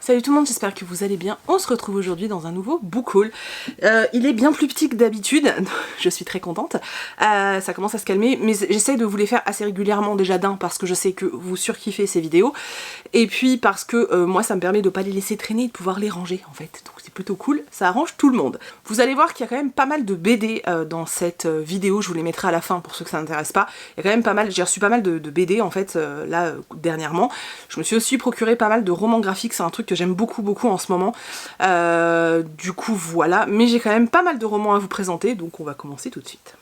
Salut tout le monde, j'espère que vous allez bien. On se retrouve aujourd'hui dans un nouveau book haul. Il est bien plus petit que d'habitude, je suis très contente. Ça commence à se calmer, mais j'essaye de vous les faire assez régulièrement déjà d'un, parce que je sais que vous surkiffez ces vidéos, et puis parce que moi ça me permet de pas les laisser traîner et de pouvoir les ranger en fait. Donc c'est plutôt cool, ça arrange tout le monde. Vous allez voir qu'il y a quand même pas mal de BD dans cette vidéo, je vous les mettrai à la fin pour ceux que ça n'intéresse pas. Il y a quand même pas mal, j'ai reçu pas mal de BD en fait là dernièrement. Je me suis aussi procuré pas mal de romans graphiques, c'est un truc que j'aime beaucoup en ce moment. Du coup voilà, mais j'ai quand même pas mal de romans à vous présenter, donc on va commencer tout de suite.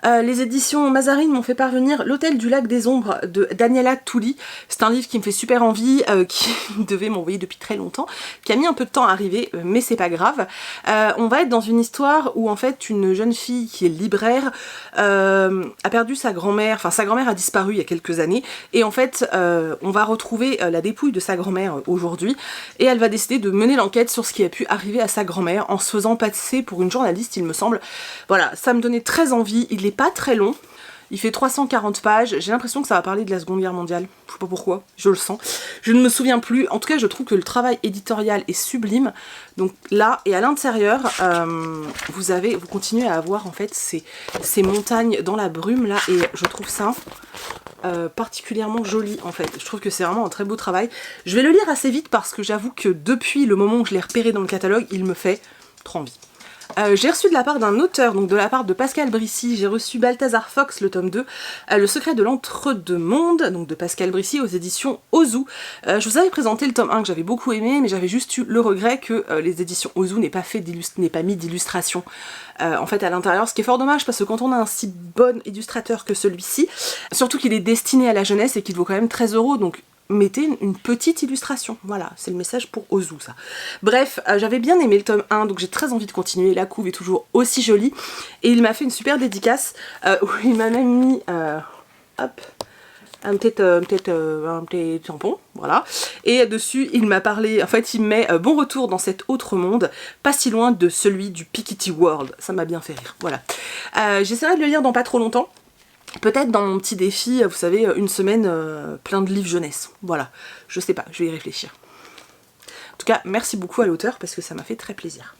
Les éditions Mazarine m'ont fait parvenir L'Hôtel du Lac des Ombres de Daniela Tully. C'est un livre qui me fait super envie, qui devait m'envoyer depuis très longtemps, qui a mis un peu de temps à arriver, mais c'est pas grave. On va être dans une histoire où en fait une jeune fille qui est libraire a perdu sa grand-mère, enfin sa grand-mère a disparu il y a quelques années, et en fait on va retrouver la dépouille de sa grand-mère aujourd'hui, et elle va décider de mener l'enquête sur ce qui a pu arriver à sa grand-mère en se faisant passer pour une journaliste, il me semble. Voilà, ça me donnait très envie, il est pas très long, il fait 340 pages, j'ai l'impression que ça va parler de la Seconde Guerre mondiale, je sais pas pourquoi, je le sens, je ne me souviens plus, en tout cas je trouve que le travail éditorial est sublime. Donc là, et à l'intérieur, vous continuez à avoir en fait ces montagnes dans la brume là, et je trouve ça particulièrement joli en fait, je trouve que c'est vraiment un très beau travail. Je vais le lire assez vite parce que j'avoue que depuis le moment où je l'ai repéré dans le catalogue, il me fait trop envie. J'ai reçu de la part d'un auteur, donc de la part de Pascal Brissy, j'ai reçu Balthazar Fox, le tome 2, Le secret de l'entre-deux-mondes, donc de Pascal Brissy aux éditions Ozu. Je vous avais présenté le tome 1 que j'avais beaucoup aimé, mais j'avais juste eu le regret que les éditions Ozu n'aient pas mis d'illustration en fait à l'intérieur, ce qui est fort dommage parce que quand on a un si bon illustrateur que celui-ci, surtout qu'il est destiné à la jeunesse et qu'il vaut quand même 13 €, donc mettez une petite illustration, voilà, c'est le message pour Ozu ça. Bref, j'avais bien aimé le tome 1, donc j'ai très envie de continuer, la couve est toujours aussi jolie, et il m'a fait une super dédicace, où il m'a même mis, hop, un petit tampon, voilà, et dessus il m'a parlé, en fait il me met bon retour dans cet autre monde, pas si loin de celui du Piketty World, ça m'a bien fait rire, voilà. J'essaierai de le lire dans pas trop longtemps. Peut-être dans mon petit défi, vous savez, une semaine plein de livres jeunesse. Voilà, je sais pas, je vais y réfléchir. En tout cas, merci beaucoup à l'auteur parce que ça m'a fait très plaisir.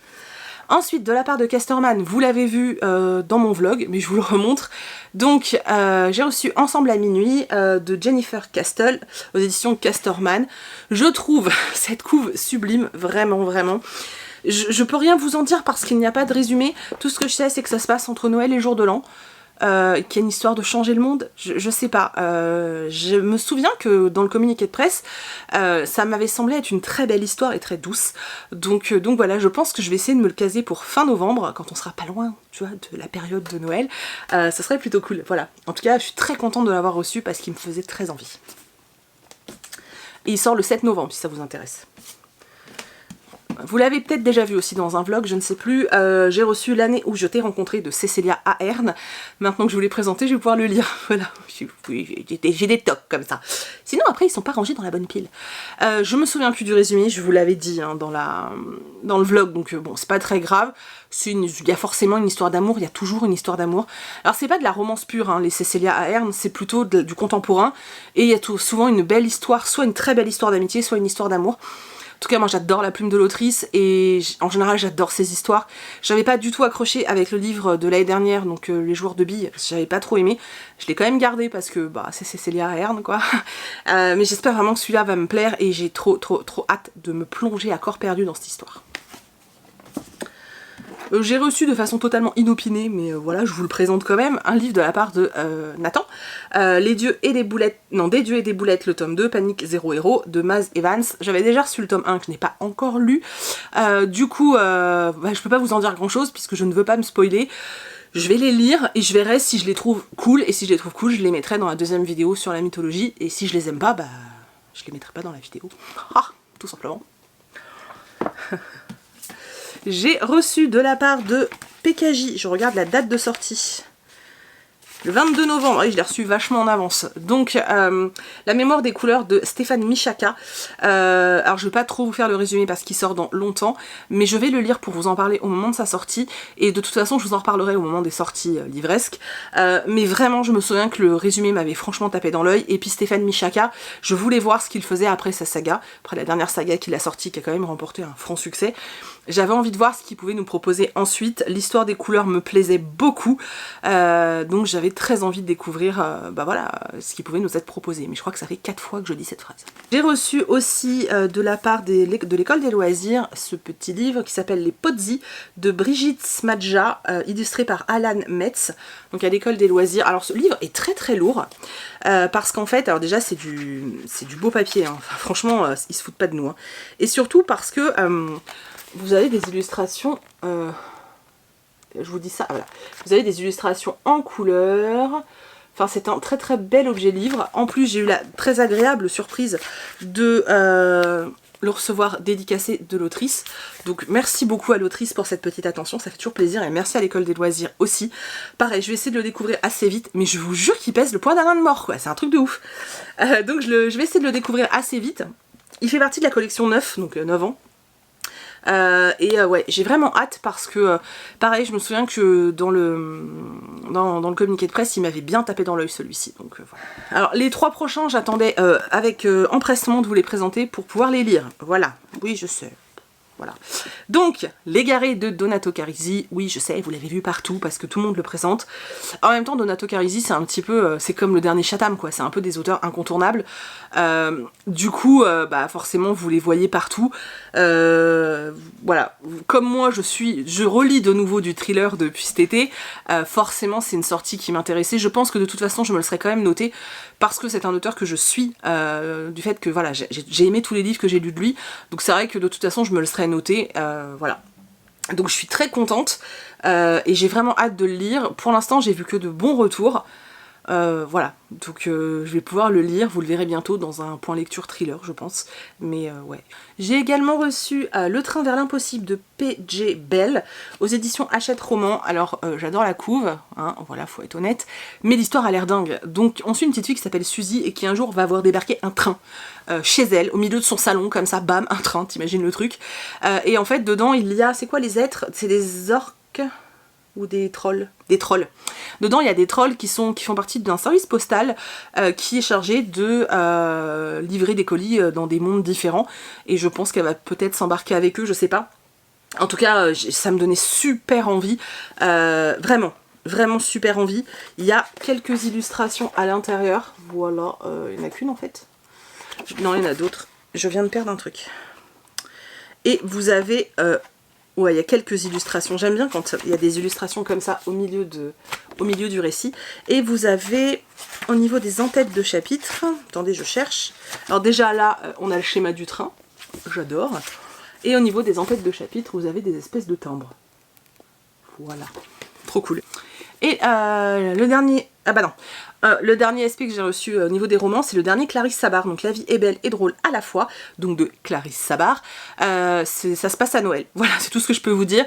Ensuite, de la part de Casterman, vous l'avez vu dans mon vlog, mais je vous le remontre. Donc, j'ai reçu Ensemble à minuit de Jennifer Castle aux éditions Casterman. Je trouve cette couve sublime, vraiment. Je peux rien vous en dire parce qu'il n'y a pas de résumé. Tout ce que je sais, c'est que ça se passe entre Noël et Jour de l'An. Qu'il y a une histoire de changer le monde, je sais pas. Je me souviens que dans le communiqué de presse, ça m'avait semblé être une très belle histoire et très douce. Donc voilà, je pense que je vais essayer de me le caser pour fin novembre, quand on sera pas loin, tu vois, de la période de Noël. Ça serait plutôt cool, voilà. En tout cas, je suis très contente de l'avoir reçu parce qu'il me faisait très envie. Et il sort le 7 novembre, si ça vous intéresse. Vous l'avez peut-être déjà vu aussi dans un vlog, je ne sais plus, j'ai reçu L'année où je t'ai rencontré de Cécilia Ahern. Maintenant que je vous l'ai présenté, je vais pouvoir le lire. Voilà, j'ai des tocs comme ça. Sinon après ils sont pas rangés dans la bonne pile. Je me souviens plus du résumé, je vous l'avais dit hein, dans le vlog, donc bon c'est pas très grave. Il y a forcément une histoire d'amour, il y a toujours une histoire d'amour. Alors c'est pas de la romance pure, hein, les Cécilia Ahern, c'est plutôt du contemporain. Et il y a souvent une belle histoire, soit une très belle histoire d'amitié, soit une histoire d'amour. En tout cas, moi j'adore la plume de l'autrice et en général j'adore ses histoires. J'avais pas du tout accroché avec le livre de l'année dernière, donc Les joueurs de billes, j'avais pas trop aimé. Je l'ai quand même gardé parce que bah, c'est Cécilia Ahern quoi. Mais j'espère vraiment que celui-là va me plaire et j'ai trop hâte de me plonger à corps perdu dans cette histoire. J'ai reçu de façon totalement inopinée, mais voilà, je vous le présente quand même, un livre de la part de Nathan, Des dieux et des boulettes, le tome 2, Panique Zéro Héros, de Maz Evans. J'avais déjà reçu le tome 1 que je n'ai pas encore lu, du coup, je peux pas vous en dire grand chose puisque je ne veux pas me spoiler. Je vais les lire et je verrai si je les trouve cool, et si je les trouve cool, je les mettrai dans la deuxième vidéo sur la mythologie, et si je les aime pas, bah, je les mettrai pas dans la vidéo. Ah, tout simplement. J'ai reçu de la part de PKJ, je regarde la date de sortie, Le 22 novembre, oui, je l'ai reçu vachement en avance. Donc, La mémoire des couleurs de Stéphane Michaka. Alors, je vais pas trop vous faire le résumé parce qu'il sort dans longtemps, mais je vais le lire pour vous en parler au moment de sa sortie. Et de toute façon, je vous en reparlerai au moment des sorties livresques. Mais vraiment, je me souviens que le résumé m'avait franchement tapé dans l'œil. Et puis Stéphane Michaka, je voulais voir ce qu'il faisait après sa saga, après la dernière saga qu'il a sortie, qui a quand même remporté un franc succès. J'avais envie de voir ce qu'il pouvait nous proposer ensuite. L'histoire des couleurs me plaisait beaucoup, donc j'avais très envie de découvrir voilà, ce qu'il pouvait nous être proposé. Mais je crois que ça fait 4 fois que je dis cette phrase. J'ai reçu aussi de la part de l'école des loisirs ce petit livre qui s'appelle Les Pozzi de Brigitte Smadja, illustré par Alan Metz, donc à l'école des loisirs. Alors ce livre est très très lourd, parce qu'en fait, alors déjà c'est du beau papier, hein. Enfin, franchement ils se foutent pas de nous, hein. Et surtout parce que vous avez des illustrations, je vous dis ça, voilà. Vous avez des illustrations en couleur. Enfin, c'est un très très bel objet livre. En plus, j'ai eu la très agréable surprise de le recevoir dédicacé de l'autrice. Donc merci beaucoup à l'autrice pour cette petite attention, ça fait toujours plaisir. Et merci à l'école des loisirs aussi. Pareil, je vais essayer de le découvrir assez vite, mais je vous jure qu'il pèse le poids d'un âne mort, quoi. C'est un truc de ouf. Donc je vais essayer de le découvrir assez vite. Il fait partie de la collection 9, donc 9 ans. Ouais, j'ai vraiment hâte parce que pareil, je me souviens que dans le communiqué de presse il m'avait bien tapé dans l'œil celui-ci, donc voilà. Alors les 3 prochains, j'attendais avec empressement de vous les présenter pour pouvoir les lire. Voilà, oui je sais. Voilà. Donc, L'Égaré de Donato Carisi, oui je sais, vous l'avez vu partout parce que tout le monde le présente. En même temps, Donato Carisi c'est un petit peu, c'est comme le dernier Chatham quoi, c'est un peu des auteurs incontournables. Du coup, forcément vous les voyez partout. Voilà, comme moi je relis de nouveau du thriller depuis cet été, forcément c'est une sortie qui m'intéressait. Je pense que de toute façon je me le serais quand même noté parce que c'est un auteur que je suis, du fait que voilà, j'ai aimé tous les livres que j'ai lus de lui, donc c'est vrai que de toute façon je me le serais noté, voilà. Donc je suis très contente et j'ai vraiment hâte de le lire. Pour l'instant j'ai vu que de bons retours. Voilà, donc je vais pouvoir le lire, vous le verrez bientôt dans un point lecture thriller je pense, mais ouais. J'ai également reçu Le Train vers l'impossible de P.J. Bell aux éditions Hachette Roman. Alors j'adore la couve, hein, voilà, faut être honnête, mais l'histoire a l'air dingue. Donc on suit une petite fille qui s'appelle Suzy et qui un jour va voir débarquer un train chez elle, au milieu de son salon, comme ça, bam, un train, t'imagines le truc. Et en fait dedans il y a, c'est quoi les êtres? C'est des orques ou des trolls? Des trolls. Dedans il y a des trolls qui font partie d'un service postal qui est chargé de livrer des colis dans des mondes différents, et je pense qu'elle va peut-être s'embarquer avec eux, je sais pas. En tout cas ça me donnait super envie, vraiment super envie. Il y a quelques illustrations à l'intérieur, voilà, il n'y en a qu'une en fait. Non, il y en a d'autres, je viens de perdre un truc. Et vous avez ouais, il y a quelques illustrations. J'aime bien quand il y a des illustrations comme ça au milieu du récit. Et vous avez, au niveau des en-têtes de chapitres, attendez, je cherche. Alors déjà là, on a le schéma du train, j'adore. Et au niveau des en-têtes de chapitres, vous avez des espèces de timbres. Voilà, trop cool. Et le dernier, le dernier aspect que j'ai reçu au niveau des romans, c'est le dernier Clarisse Sabar, donc La vie est belle et drôle à la fois, donc de Clarisse Sabar. Ça se passe à Noël, voilà, c'est tout ce que je peux vous dire.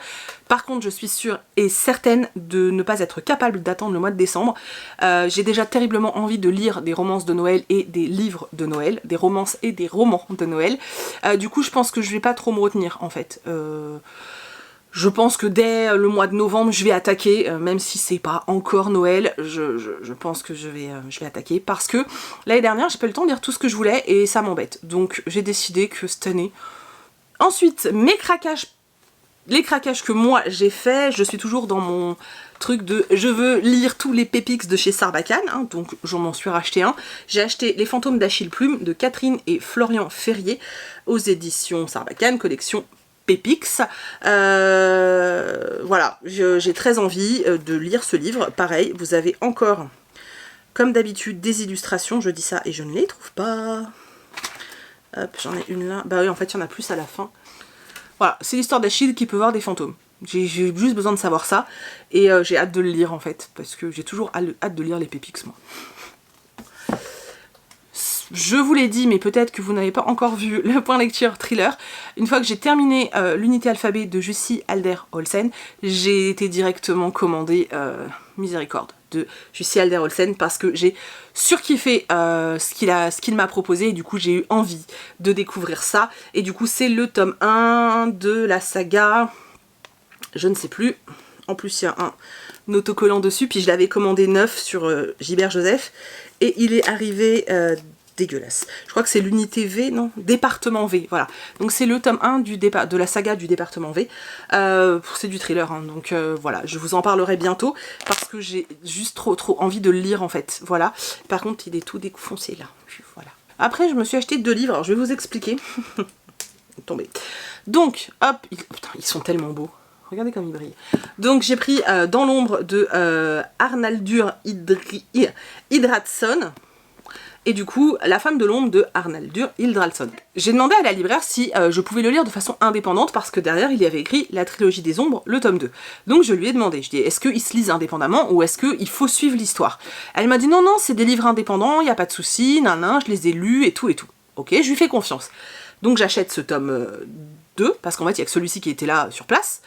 Par contre, je suis sûre et certaine de ne pas être capable d'attendre le mois de décembre. J'ai déjà terriblement envie de lire des romances de Noël et des livres de Noël, des romances et des romans de Noël. Du coup, je pense que je vais pas trop me retenir, en fait. Je pense que dès le mois de novembre, je vais attaquer, même si c'est pas encore Noël, je pense que je vais attaquer, parce que l'année dernière, j'ai pas eu le temps de lire tout ce que je voulais et ça m'embête. Donc j'ai décidé que cette année... Ensuite, les craquages que moi j'ai fait, je suis toujours dans mon truc de je veux lire tous les Pépix de chez Sarbacane, hein, donc j'en m'en suis racheté un. J'ai acheté Les Fantômes d'Achille Plume de Catherine et Florian Ferrier aux éditions Sarbacane, collection Pépix. Voilà, j'ai très envie de lire ce livre. Pareil, vous avez encore, comme d'habitude, des illustrations. Je dis ça et je ne les trouve pas. Hop, j'en ai une là. Bah oui, en fait, il y en a plus à la fin. Voilà, c'est l'histoire d'Achille qui peut voir des fantômes. J'ai juste besoin de savoir ça. Et j'ai hâte de le lire, en fait. Parce que j'ai toujours hâte de lire les Pépix, moi. Je vous l'ai dit, mais peut-être que vous n'avez pas encore vu le point lecture thriller. Une fois que j'ai terminé l'unité alphabet de Jussi Alder Olsen, j'ai été directement commandée Miséricorde. de Jussi Adler-Olsen parce que j'ai surkiffé ce qu'il m'a proposé et du coup j'ai eu envie de découvrir ça. Et du coup c'est le tome 1 de la saga, je ne sais plus, en plus il y a un autocollant dessus, puis je l'avais commandé neuf sur Gilbert Joseph et il est arrivé dégueulasse. Je crois que c'est l'unité V, non, département V, voilà. Donc c'est le tome 1 de la saga du département V. C'est du thriller, hein, donc voilà, je vous en parlerai bientôt parce que j'ai juste trop envie de le lire en fait, voilà. Par contre, il est tout défoncé là, voilà. Après, je me suis acheté 2 livres, alors je vais vous expliquer. Tombé. Donc, hop, putain, ils sont tellement beaux. Regardez comme ils brillent. Donc j'ai pris Dans l'ombre de Arnaldur Indridason. Et du coup, La femme de l'ombre de Arnaldur Indridason. J'ai demandé à la libraire si je pouvais le lire de façon indépendante parce que derrière il y avait écrit La trilogie des ombres, le tome 2. Donc je lui ai demandé, je dis est-ce qu'ils se lisent indépendamment ou est-ce qu'il faut suivre l'histoire? Elle m'a dit non, c'est des livres indépendants, il n'y a pas de souci, je les ai lus et tout et tout. Ok, je lui fais confiance. Donc j'achète ce tome 2 parce qu'en fait il n'y a que celui-ci qui était là sur place.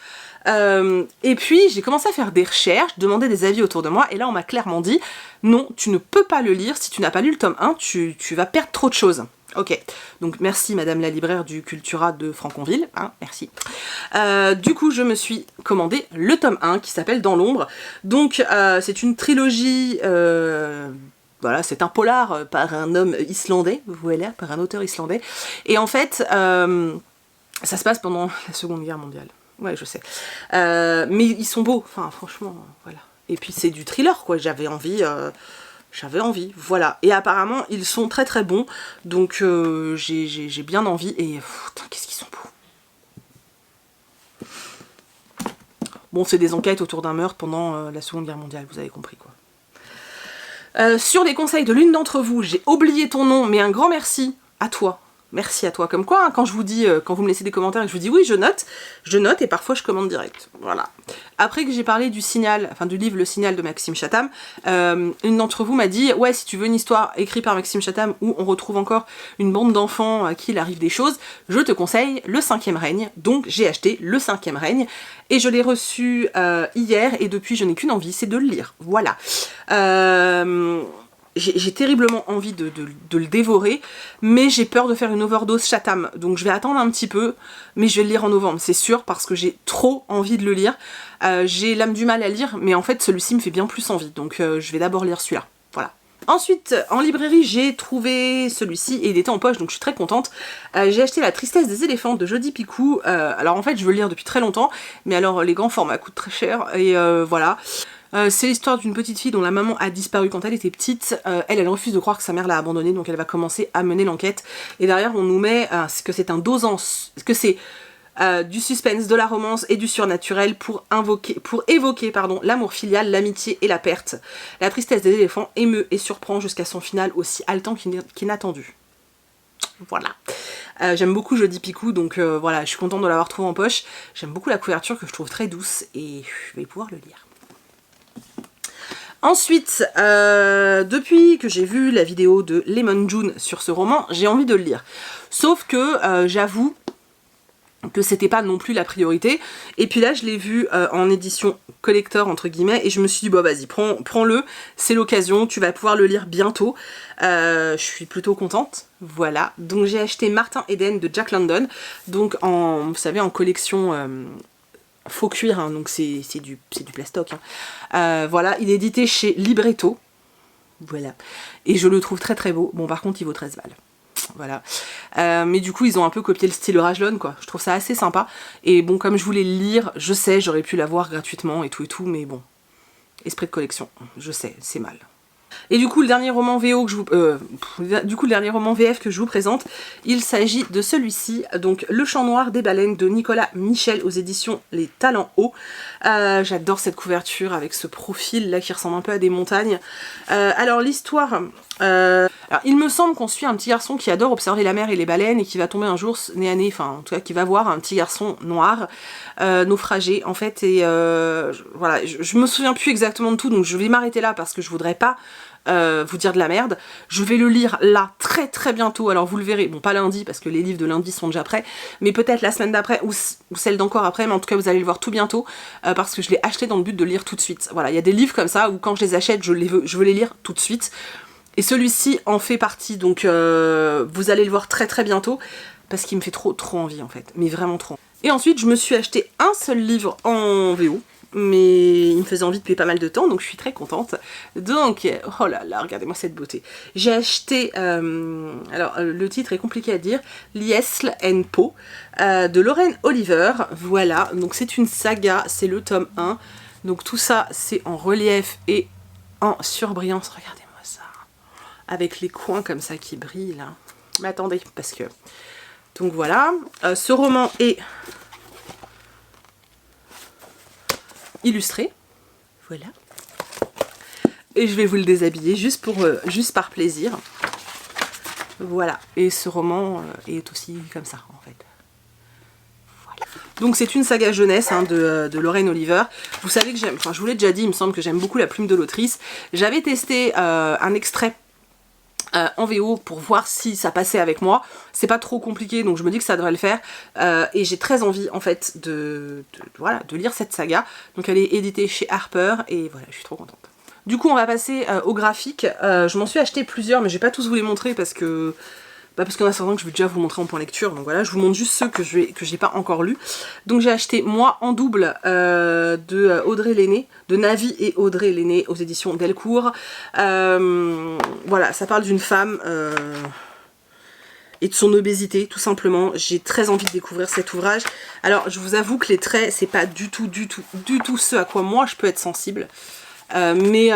Et puis j'ai commencé à faire des recherches, demander des avis autour de moi, et là on m'a clairement dit non, tu ne peux pas le lire, si tu n'as pas lu le tome 1, tu vas perdre trop de choses. Ok, donc merci madame la libraire du Cultura de Franconville, hein, merci. Du coup je me suis commandé le tome 1 qui s'appelle Dans l'ombre, donc c'est une trilogie... Voilà, c'est un polar par un homme islandais, voilà, par un auteur islandais, et en fait ça se passe pendant la Seconde Guerre mondiale. Ouais, je sais. Mais ils sont beaux, enfin, franchement, voilà. Et puis c'est du thriller, quoi, j'avais envie, voilà. Et apparemment, ils sont très bons, donc j'ai bien envie, et qu'est-ce qu'ils sont beaux. Bon, c'est des enquêtes autour d'un meurtre pendant la Seconde Guerre mondiale, vous avez compris, quoi. Sur les conseils de l'une d'entre vous, j'ai oublié ton nom, mais un grand merci à toi. Merci à toi. Comme quoi, hein, quand je vous dis, quand vous me laissez des commentaires et que je vous dis oui, je note et parfois je commande direct. Voilà. Après que j'ai parlé du signal, enfin du livre Le Signal de Maxime Chatham, une d'entre vous m'a dit ouais, si tu veux une histoire écrite par Maxime Chatham où on retrouve encore une bande d'enfants à qui il arrive des choses, je te conseille Le 5e règne. Donc j'ai acheté Le 5e règne et je l'ai reçu hier et depuis je n'ai qu'une envie, c'est de le lire. Voilà. J'ai terriblement envie de le dévorer, mais j'ai peur de faire une overdose Chatham, donc je vais attendre un petit peu, mais je vais le lire en novembre, c'est sûr, parce que j'ai trop envie de le lire. J'ai l'âme du mal à lire, mais en fait celui-ci me fait bien plus envie, donc je vais d'abord lire celui-là, voilà. Ensuite, en librairie, j'ai trouvé celui-ci, et il était en poche, donc je suis très contente. J'ai acheté La tristesse des éléphants de Jodi Picoult. Alors en fait, je veux le lire depuis très longtemps, mais alors les grands formats coûtent très cher, et voilà. C'est l'histoire d'une petite fille dont la maman a disparu quand elle était petite. Elle refuse de croire que sa mère l'a abandonnée, donc elle va commencer à mener l'enquête. Et derrière, on nous met que c'est un dosant, que c'est du suspense, de la romance et du surnaturel pour évoquer l'amour filial, l'amitié et la perte. La tristesse des éléphants émeut et surprend jusqu'à son final aussi haletant qu'inattendu. Voilà. J'aime beaucoup Jodi Picoult, donc voilà, je suis contente de l'avoir trouvé en poche. J'aime beaucoup la couverture que je trouve très douce et je vais pouvoir le lire. Ensuite, depuis que j'ai vu la vidéo de Lemon June sur ce roman, j'ai envie de le lire. Sauf que j'avoue que c'était pas non plus la priorité. Et puis là, je l'ai vu en édition collector, entre guillemets, et je me suis dit, bah vas-y, prends-le, c'est l'occasion, tu vas pouvoir le lire bientôt. Je suis plutôt contente, voilà. Donc j'ai acheté Martin Eden de Jack London, donc vous savez, en collection... faux cuir, hein, donc c'est du plastoc. Hein. Voilà, il est édité chez Libretto. Voilà. Et je le trouve très beau. Bon, par contre, il vaut 13 balles. Voilà. Mais du coup, ils ont un peu copié le style Rajlon, quoi. Je trouve ça assez sympa. Et bon, comme je voulais le lire, je sais, j'aurais pu l'avoir gratuitement et tout, mais bon. Esprit de collection. Je sais, c'est mal. Et du coup, le dernier roman le dernier roman VF que je vous présente, il s'agit de celui-ci, donc Le Chant Noir des Baleines de Nicolas Michel aux éditions Les Talents Hauts. J'adore cette couverture avec ce profil là qui ressemble un peu à des montagnes. Alors l'histoire... alors, il me semble qu'on suit un petit garçon qui adore observer la mer et les baleines et qui va tomber un jour nez à nez, enfin en tout cas qui va voir un petit garçon noir naufragé en fait, et voilà, je me souviens plus exactement de tout, donc je vais m'arrêter là parce que je voudrais pas vous dire de la merde. Je vais le lire là très bientôt, alors vous le verrez, bon pas lundi parce que les livres de lundi sont déjà prêts, mais peut-être la semaine d'après ou celle d'encore après, mais en tout cas vous allez le voir tout bientôt parce que je l'ai acheté dans le but de le lire tout de suite. Voilà, il y a des livres comme ça où quand je les achète, je veux les lire tout de suite. Et celui-ci en fait partie, donc vous allez le voir très bientôt parce qu'il me fait trop envie en fait, mais vraiment trop. Et ensuite je me suis acheté un seul livre en VO, mais il me faisait envie depuis pas mal de temps, donc je suis très contente. Donc, oh là là, regardez-moi cette beauté. J'ai acheté, alors le titre est compliqué à dire, Liesl and Po, de Lauren Oliver, voilà. Donc c'est une saga, c'est le tome 1, donc tout ça c'est en relief et en surbrillance, regardez-moi ça. Avec les coins comme ça qui brillent là. Mais attendez, parce que... Donc voilà, ce roman est... illustré, voilà, et je vais vous le déshabiller juste par plaisir, voilà, et ce roman est aussi comme ça en fait, voilà. Donc c'est une saga jeunesse hein, de Lauren Oliver. Vous savez que j'aime, enfin je vous l'ai déjà dit, il me semble que j'aime beaucoup la plume de l'autrice. J'avais testé un extrait en VO pour voir si ça passait avec moi. C'est pas trop compliqué donc je me dis que ça devrait le faire et j'ai très envie en fait voilà, de lire cette saga. Donc elle est éditée chez Harper et voilà, je suis trop contente. Du coup on va passer au graphique. Je m'en suis acheté plusieurs mais je vais pas tous vous les montrer parce que parce qu'il y en a certains que je vais déjà vous montrer en point lecture, donc voilà, je vous montre juste ceux que j'ai pas encore lus. Donc j'ai acheté moi en double de Audrey Lenné, de Navi et Audrey Lenné aux éditions Delcourt. Voilà, ça parle d'une femme et de son obésité tout simplement. J'ai très envie de découvrir cet ouvrage. Alors je vous avoue que les traits c'est pas du tout ce à quoi moi je peux être sensible. Mais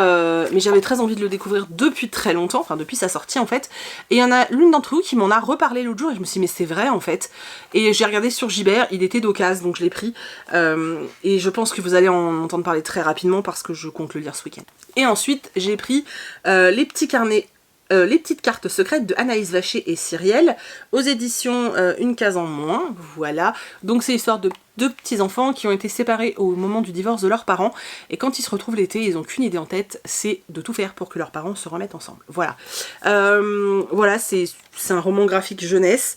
j'avais très envie de le découvrir depuis très longtemps, enfin depuis sa sortie en fait, et il y en a l'une d'entre vous qui m'en a reparlé l'autre jour et je me suis dit mais c'est vrai en fait, et j'ai regardé sur Gibert, il était d'occasion donc je l'ai pris, et je pense que vous allez en entendre parler très rapidement parce que je compte le lire ce week-end. Et ensuite j'ai pris les petits carnets, les petites cartes secrètes de Anaïs Vacher et Cyrielle aux éditions Une case en moins, voilà. Donc c'est l'histoire de deux petits enfants qui ont été séparés au moment du divorce de leurs parents et quand ils se retrouvent l'été, ils n'ont qu'une idée en tête, c'est de tout faire pour que leurs parents se remettent ensemble. Voilà, voilà, c'est un roman graphique jeunesse.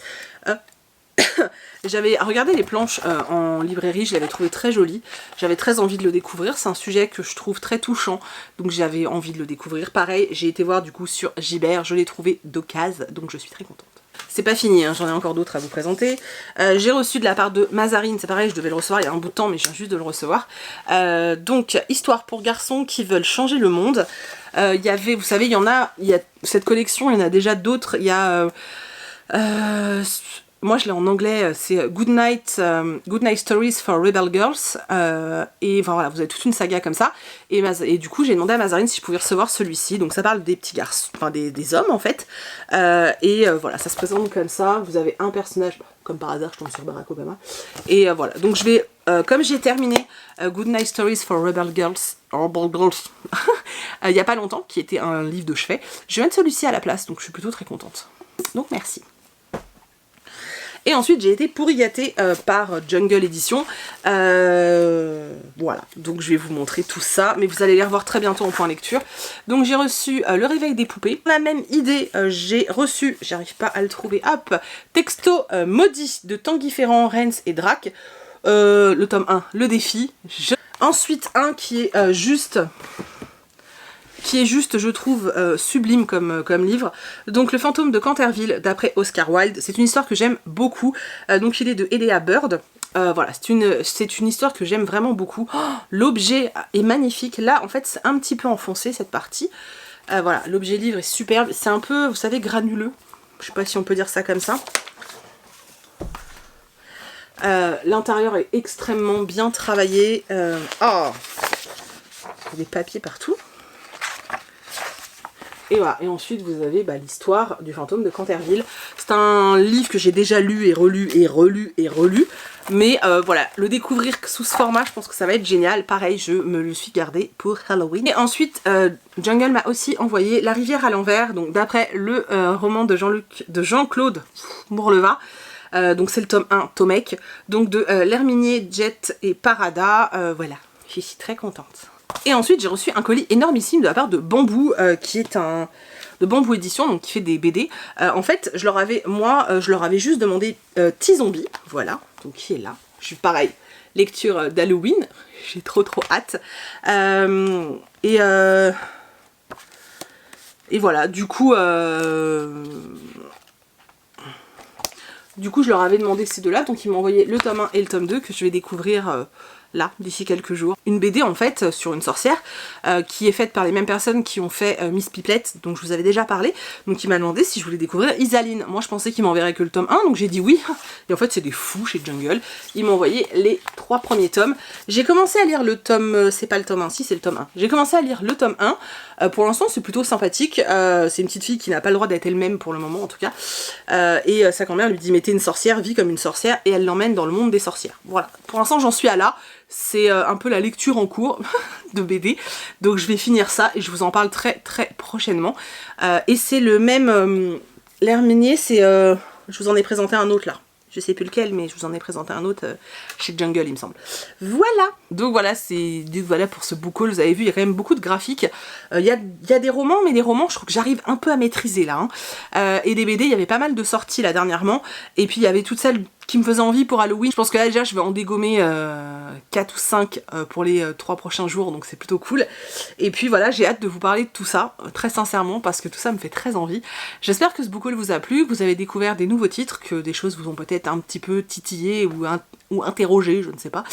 J'avais regardé les planches en librairie, je l'avais trouvé très joli, j'avais très envie de le découvrir, c'est un sujet que je trouve très touchant, donc j'avais envie de le découvrir. Pareil, j'ai été voir du coup sur Gibert, je l'ai trouvé d'occasion, donc je suis très contente. C'est pas fini, hein, j'en ai encore d'autres à vous présenter. J'ai reçu de la part de Mazarine, c'est pareil, je devais le recevoir il y a un bout de temps, mais je viens juste de le recevoir. Donc, Histoire pour garçons qui veulent changer le monde. Il y avait, vous savez, il y a cette collection, il y en a déjà d'autres, il y a... moi je l'ai en anglais, c'est Good Night Stories for Rebel Girls, et enfin, voilà, vous avez toute une saga comme ça, et du coup j'ai demandé à Mazarine si je pouvais recevoir celui-ci, donc ça parle des petits garçons, enfin des hommes en fait, voilà, ça se présente comme ça, vous avez un personnage, comme par hasard je tombe sur Barack Obama, et voilà, donc je vais, comme j'ai terminé Good Night Stories for Rebel Girls, il y a pas longtemps, qui était un livre de chevet, je vais mettre celui-ci à la place, donc je suis plutôt très contente, donc merci. Et ensuite j'ai été pourri gâtée par Jungle Edition, voilà, donc je vais vous montrer tout ça, mais vous allez les revoir très bientôt en point lecture. Donc j'ai reçu Le Réveil des poupées, la même idée, j'ai reçu, j'arrive pas à le trouver, hop, Texto Maudit de Tanguy Ferrand, Rennes et Drac, le tome 1, Le Défi, ensuite un qui est juste, je trouve, sublime comme livre. Donc Le Fantôme de Canterville, d'après Oscar Wilde. C'est une histoire que j'aime beaucoup. Donc il est de Elea Bird. Voilà, c'est une histoire que j'aime vraiment beaucoup. Oh, l'objet est magnifique. Là, en fait, c'est un petit peu enfoncé, cette partie. Voilà, l'objet livre est superbe. C'est un peu, vous savez, granuleux. Je sais pas si on peut dire ça comme ça. L'intérieur est extrêmement bien travaillé. Oh, il y a des papiers partout. Et voilà, et ensuite vous avez l'histoire du fantôme de Canterville. C'est un livre que j'ai déjà lu et relu et relu et relu. Mais voilà, le découvrir sous ce format, je pense que ça va être génial. Pareil, je me le suis gardé pour Halloween. Et ensuite, Jungle m'a aussi envoyé La rivière à l'envers, donc d'après le roman de Jean-Claude Bourleva. Donc c'est le tome 1, Tomek. Donc de L'Herminier, Jet et Parada. Voilà, je suis très contente. Et ensuite j'ai reçu un colis énormissime de la part de Bambou, qui est de Bamboo Édition, donc qui fait des BD. En fait, je leur avais juste demandé T-Zombie, voilà, donc qui est là. Je suis pareil, lecture d'Halloween, j'ai trop hâte. Et voilà, du coup, je leur avais demandé ces deux-là, donc ils m'ont envoyé le tome 1 et le tome 2 que je vais découvrir là, d'ici quelques jours. Une BD en fait sur une sorcière qui est faite par les mêmes personnes qui ont fait Miss Pipelette, dont je vous avais déjà parlé. Donc il m'a demandé si je voulais découvrir Isaline. Moi je pensais qu'il m'enverrait que le tome 1, donc j'ai dit oui. Et en fait c'est des fous chez Jungle. Ils m'ont envoyé les 3 premiers tomes. J'ai commencé à lire le tome... c'est pas le tome 1, si c'est le tome 1. J'ai commencé à lire le tome 1. Pour l'instant c'est plutôt sympathique. C'est une petite fille qui n'a pas le droit d'être elle-même pour le moment en tout cas. Et sa grand-mère lui dit mais t'es une sorcière, vis comme une sorcière, et elle l'emmène dans le monde des sorcières. Voilà, pour l'instant j'en suis à là. C'est un peu la lecture en cours de BD, donc je vais finir ça et je vous en parle très prochainement. Et c'est le même, l'Herminier, c'est, je vous en ai présenté un autre là. Je sais plus lequel, mais je vous en ai présenté un autre chez Jungle, il me semble. Voilà. Donc voilà, voilà pour ce book haul. Vous avez vu, il y a quand même beaucoup de graphiques. Il y a des romans, mais les romans, je trouve que j'arrive un peu à maîtriser là. Et des BD, il y avait pas mal de sorties là dernièrement. Et puis il y avait toutes celles qui me faisaient envie pour Halloween. Je pense que là déjà, je vais en dégommer 4 ou 5 pour les 3 prochains jours, donc c'est plutôt cool. Et puis voilà, j'ai hâte de vous parler de tout ça, très sincèrement, parce que tout ça me fait très envie. J'espère que ce book haul vous a plu, que vous avez découvert des nouveaux titres, que des choses vous ont peut-être un petit peu titillé ou interrogé, je ne sais pas,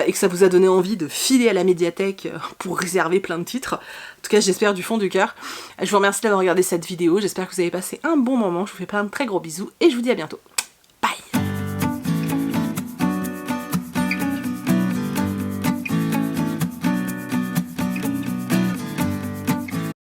et que ça vous a donné envie de filer à la médiathèque pour réserver plein de titres. En tout cas, j'espère du fond du cœur. Je vous remercie d'avoir regardé cette vidéo, j'espère que vous avez passé un bon moment, je vous fais plein de très gros bisous, et je vous dis à bientôt.